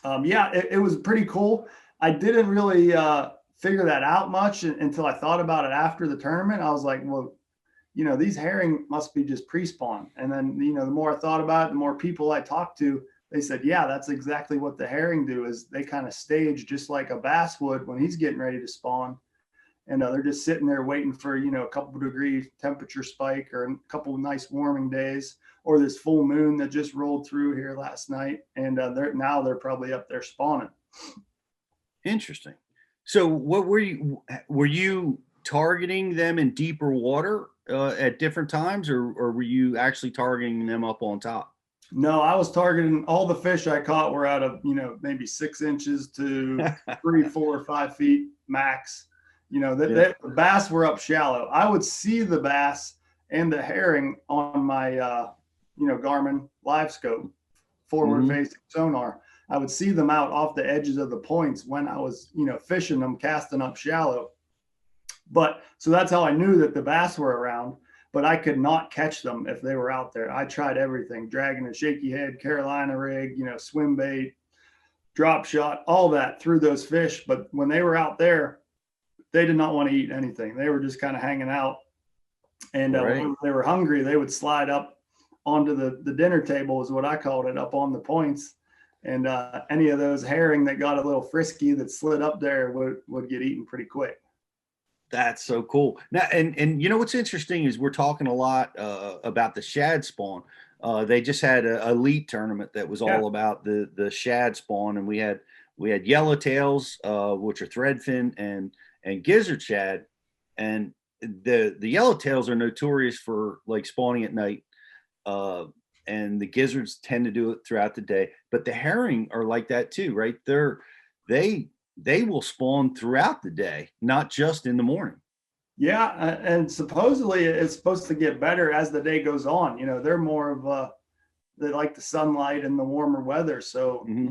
Yeah, it was pretty cool. I didn't really figure that out much until I thought about it after the tournament. I was like, well, these herring must be just pre-spawn. And then, the more I thought about it, the more people I talked to, they said, yeah, that's exactly what the herring do, is they kind of stage just like a bass would when he's getting ready to spawn. And they're just sitting there waiting for, a couple of degree temperature spike or a couple of nice warming days, or this full moon that just rolled through here last night. And they're probably up there spawning. Interesting. So what were you targeting them in deeper water at different times, or were you actually targeting them up on top? No, I was targeting all the fish I caught were out of, maybe 6 inches to 3, 4, 5 feet max. Yeah. The bass were up shallow. I would see the bass and the herring on my, Garmin live scope, forward Hmm. facing sonar. I would see them out off the edges of the points when I was, fishing them, casting up shallow. But so that's how I knew that the bass were around, but I could not catch them if they were out there. I tried everything, dragging a shaky head, Carolina rig, swim bait, drop shot, all that through those fish. But when they were out there, they did not want to eat anything. They were just kind of hanging out. And Right. when they were hungry, they would slide up onto the dinner table, is what I called it, up on the points. And any of those herring that got a little frisky that slid up there would get eaten pretty quick. That's so cool. Now, and what's interesting is we're talking a lot about the shad spawn. They just had a elite tournament that was Yeah. all about the shad spawn, and we had yellowtails, which are threadfin, and gizzard shad, and the yellowtails are notorious for like spawning at night, uh, and the gizzards tend to do it throughout the day. But the herring are like that too, right? They they will spawn throughout the day, not just in the morning. Yeah, and supposedly it's supposed to get better as the day goes on. They're more of they like the sunlight and the warmer weather. So, Hmm.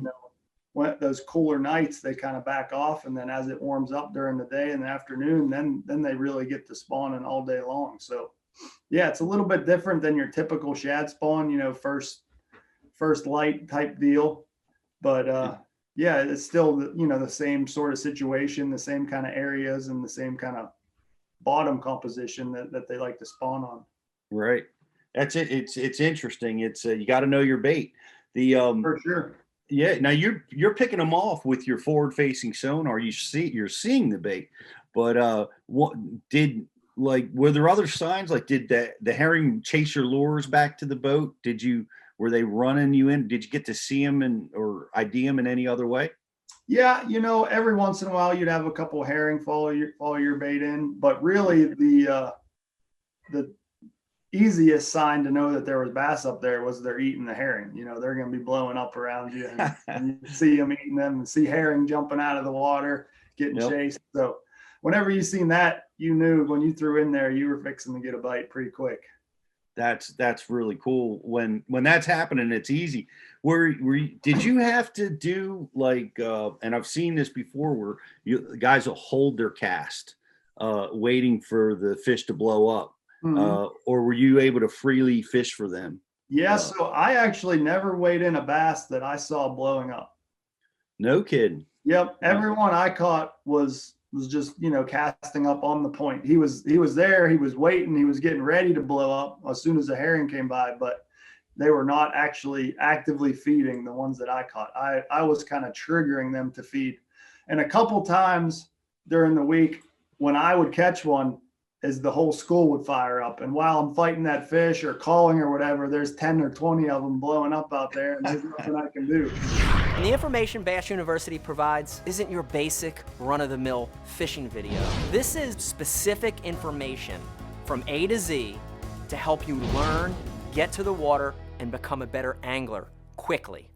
when those cooler nights, they kind of back off, and then as it warms up during the day and the afternoon, then they really get to spawning all day long. So, yeah, it's a little bit different than your typical shad spawn. First light type deal, but yeah, it's still the same sort of situation, the same kind of areas, and the same kind of bottom composition that they like to spawn on. Right. That's it. It's interesting. It's you got to know your bait. The For sure. Yeah. Now you're picking them off with your forward facing sonar. You're seeing the bait, but what did like were there other signs? Like did the herring chase your lures back to the boat? Were they running you in? Did you get to see them and or ID them in any other way? Yeah, every once in a while you'd have a couple herring follow your bait in, but really the easiest sign to know that there was bass up there was they're eating the herring. They're going to be blowing up around you, and you see them eating them, and see herring jumping out of the water, getting Yep. chased. So whenever you seen that, you knew when you threw in there, you were fixing to get a bite pretty quick. That's really cool. When that's happening, it's easy. Did you have to do like and I've seen this before where the guys will hold their cast waiting for the fish to blow up. Mhm. Or were you able to freely fish for them? Yeah, Uh, so I actually never weighed in a bass that I saw blowing up. no kidding. Yep, Uh, everyone I caught was just, casting up on the point. He was there, he was waiting, he was getting ready to blow up as soon as the herring came by, but they were not actually actively feeding the ones that I caught. I was kind of triggering them to feed. And a couple times during the week when I would catch one, is the whole school would fire up. And while I'm fighting that fish or calling or whatever, there's 10 or 20 of them blowing up out there, and there's nothing I can do. And the information Bass University provides isn't your basic run-of-the-mill fishing video. This is specific information from A to Z to help you learn, get to the water, and become a better angler quickly.